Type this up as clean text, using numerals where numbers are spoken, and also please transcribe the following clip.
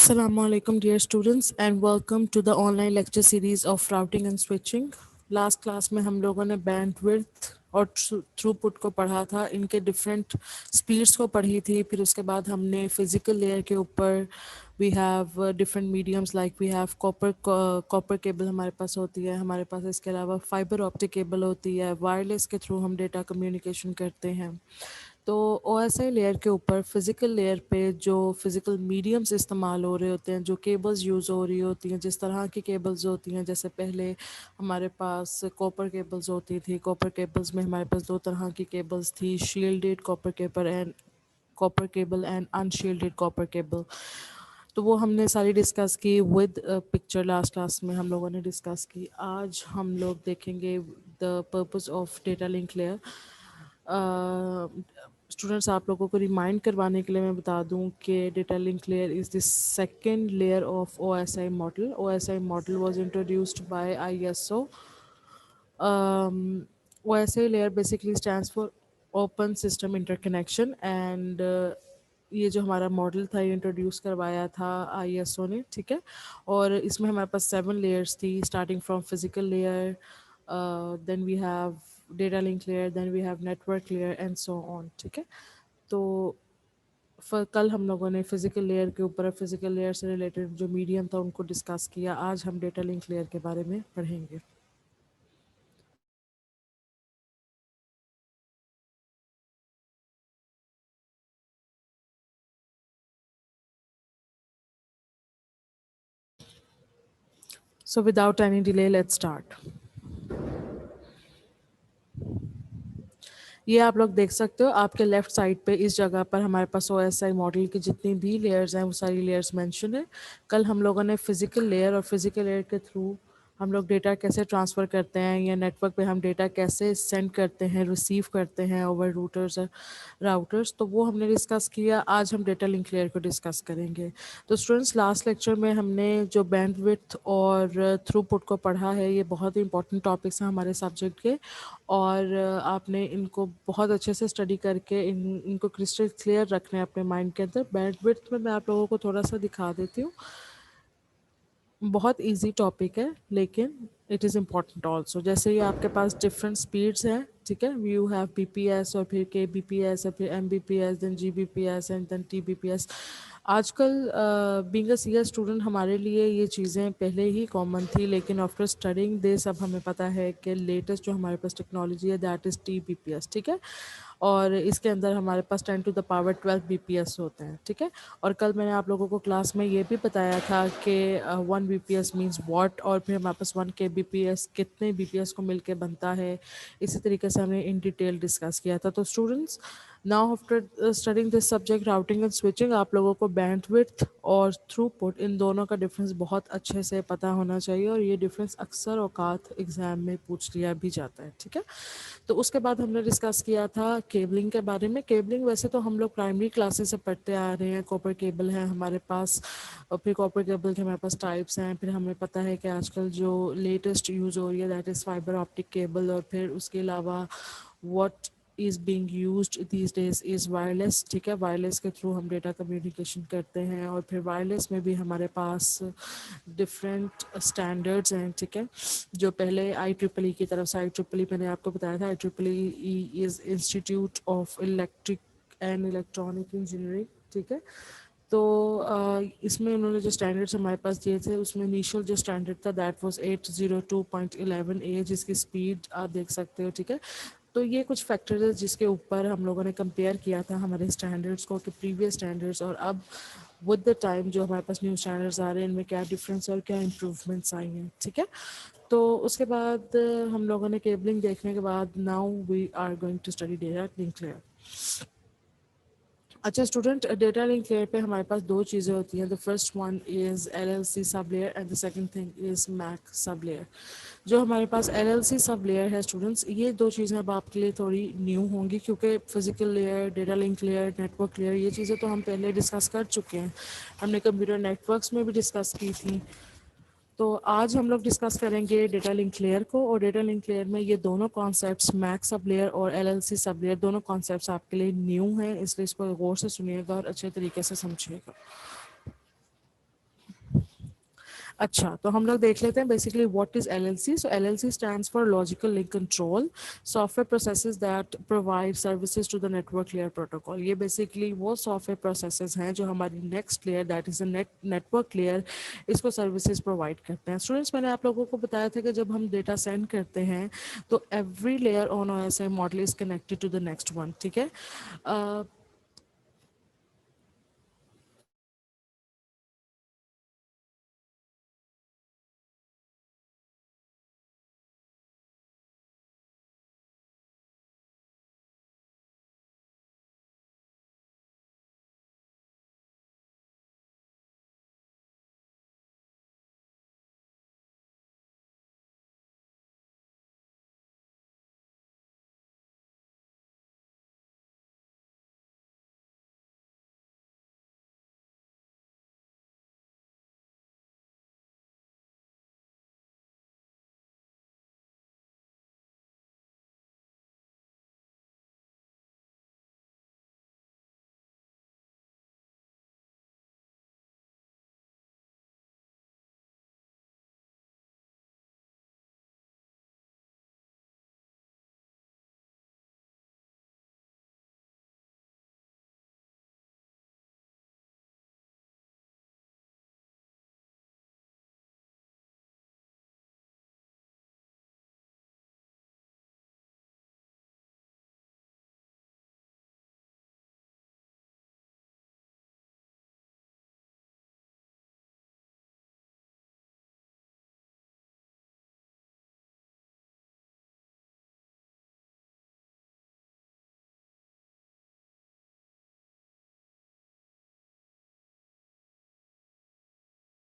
Assalamu alaikum dear students and welcome to the online lecture series of routing and switching. Last class में हम लोगों ने bandwidth और throughput को पढ़ा था, इनके different speeds को पढ़ी थी. फिर उसके बाद हमने physical layer के ऊपर we have different mediums like we have copper cable हमारे पास होती है, हमारे पास इसके अलावा fiber optic cable होती है, wireless के through हम data communication करते हैं. तो OSI लेयर के ऊपर फिज़िकल लेयर पे जो फिज़िकल मीडियम्स इस्तेमाल हो रहे होते हैं, जो केबल्स यूज़ हो रही होती हैं, जिस तरह की केबल्स होती हैं, जैसे पहले हमारे पास कॉपर केबल्स होती थी. कॉपर केबल्स में हमारे पास दो तरह की केबल्स थी, shielded copper cable and unshielded copper cable. तो वो हमने सारी डिस्कस की विद पिक्चर. लास्ट क्लास में हम लोगों ने डिस्कस की. आज हम लोग देखेंगे the purpose of data link layer. Students, आप लोगों को रिमाइंड करवाने के लिए मैं बता दूं कि data link layer is the second layer of OSI model. OSI model was introduced by ISO. OSI layer basically stands for Open System Interconnection and ये जो हमारा मॉडल था ये इंट्रोड्यूस करवाया था ISO ने, ठीक है. और इसमें हमारे पास 7 लेयर्स थी, starting from physical layer, then we have data link layer, then we have network layer and so on, ठीक है. तो कल हम लोगों ने फिजिकल लेयर के ऊपर फिजिकल लेयर से रिलेटेड जो मीडियम था उनको डिस्कस किया. आज हम डेटा लिंक लेयर के बारे में पढ़ेंगे. So without any delay, let's start. ये आप लोग देख सकते हो आपके लेफ्ट साइड पे इस जगह पर हमारे पास OSI मॉडल की जितनी भी लेयर्स हैं वो सारी लेयर्स मेंशन है. कल हम लोगों ने फिजिकल लेयर और फिजिकल लेयर के थ्रू हम लोग डेटा कैसे ट्रांसफ़र करते हैं या नेटवर्क पे हम डेटा कैसे सेंड करते हैं, रिसीव करते हैं ओवर रूटर्स और राउटर्स, तो वो हमने डिस्कस किया. आज हम डेटा लिंक लेयर को डिस्कस करेंगे. तो स्टूडेंट्स, लास्ट लेक्चर में हमने जो बैंडविड्थ और थ्रूपुट को पढ़ा है, ये बहुत ही इंपॉर्टेंट टॉपिक्स हैं हमारे सब्जेक्ट के, और आपने इनको बहुत अच्छे से स्टडी करके इनको क्रिस्टल क्लियर रखना है अपने माइंड के अंदर. बैंडविड्थ में मैं आप लोगों को थोड़ा सा दिखा देती हूँ. बहुत इजी टॉपिक है लेकिन इट इज़ इम्पॉर्टेंट ऑल्सो. जैसे ये आपके पास डिफरेंट स्पीड्स हैं, ठीक है. यू हैव BPS और फिर KBPS और फिर MBPS, then GBPS and then TBPS. आजकल बीइंग अ CS स्टूडेंट हमारे लिए ये चीज़ें पहले ही कॉमन थी, लेकिन आफ्टर स्टडिंग दिस अब हमें पता है कि लेटेस्ट जो हमारे पास टेक्नोलॉजी है दैट इज़ TBPS, ठीक है. और इसके अंदर हमारे पास 10 टू द पावर 12 BPS होते हैं, ठीक है. और कल मैंने आप लोगों को क्लास में ये भी बताया था कि 1 BPS मीन्स वॉट, और फिर हमारे पास 1 KBPS कितने BPS को मिलके बनता है. इसी तरीके से हमने इन डिटेल डिस्कस किया था. तो students, now after studying this subject routing and switching, आप लोगों को बैंडविड्थ और थ्रूपुट इन दोनों का डिफरेंस बहुत अच्छे से पता होना चाहिए, और ये डिफरेंस अक्सर औकात एग्ज़ाम में पूछ लिया भी जाता है, ठीक है. तो उसके बाद हमने डिस्कस किया था केबलिंग के बारे में. केबलिंग वैसे तो हम लोग प्राइमरी क्लासेस से पढ़ते आ रहे हैं. कॉपर केबल है हमारे पास, और फिर कॉपर केबल के हमारे पास टाइप्स हैं. फिर हमें पता है कि आजकल जो लेटेस्ट यूज़ हो रही है that is fibre optic cable, और फिर उसके अलावा what is being used these days is wireless, ठीक है. वायरलेस के थ्रू हम डेटा कम्युनिकेशन करते हैं, और फिर वायरलेस में भी हमारे पास डिफरेंट स्टैंडर्ड्स हैं, ठीक है. जो पहले IEEE की तरफ से, IEEE मैंने आपको बताया था, IEEE is institute of electric and electronic engineering, ठीक है. तो इसमें उन्होंने जो स्टैंडर्ड्स हमारे पास दिए थे उसमें इनिशियल जो स्टैंडर्ड था दैट वाज 802.11a, जिसकी स्पीड आप देख सकते हो, ठीक है. तो ये कुछ फैक्टर्स है जिसके ऊपर हम लोगों ने कंपेयर किया था हमारे स्टैंडर्ड्स को कि प्रीवियस स्टैंडर्ड्स और अब विद द टाइम जो हमारे पास न्यू स्टैंडर्ड्स आ रहे हैं इनमें क्या डिफरेंस और क्या इम्प्रूवमेंट्स आई हैं, ठीक है. तो उसके बाद हम लोगों ने केबलिंग देखने के बाद now we are going to study data link layer. अच्छा स्टूडेंट, डेटा लिंक लेयर पे हमारे पास दो चीज़ें होती हैं. The first one is LLC sub layer and the second thing is MAC sub layer. जो हमारे पास LLC सब लेयर है स्टूडेंट्स, ये दो चीज़ें अब आपके लिए थोड़ी न्यू होंगी, क्योंकि physical layer, data link layer, network layer, ये चीज़ें तो हम पहले डिस्कस कर चुके हैं. हमने कंप्यूटर नेटवर्क्स में भी डिस्कस की थी. तो आज हम लोग डिस्कस करेंगे डेटा लिंक लेयर को, और डेटा लिंक लेयर में ये दोनों कॉन्सेप्ट्स मैक सब लेयर और LLC सब लेयर दोनों कॉन्सेप्ट्स आपके लिए न्यू हैं, इसलिए इसको गौर से सुनिएगा और अच्छे तरीके से समझिएगा. اچھا تو ہم لوگ دیکھ لیتے ہیں basically what is L L C. So L L C stands for logical link control software processes that provide services to the network layer protocol. یہ بیسکلی وہ سافٹ ویئر پروسیسز ہیں جو ہماری next layer that is a network layer اس کو services provide کرتے ہیں. Students میں نے آپ لوگوں کو بتایا تھا کہ جب ہم ڈیٹا سینڈ کرتے ہیں تو every layer on O S I model is connected to the next one. ٹھیک ہے.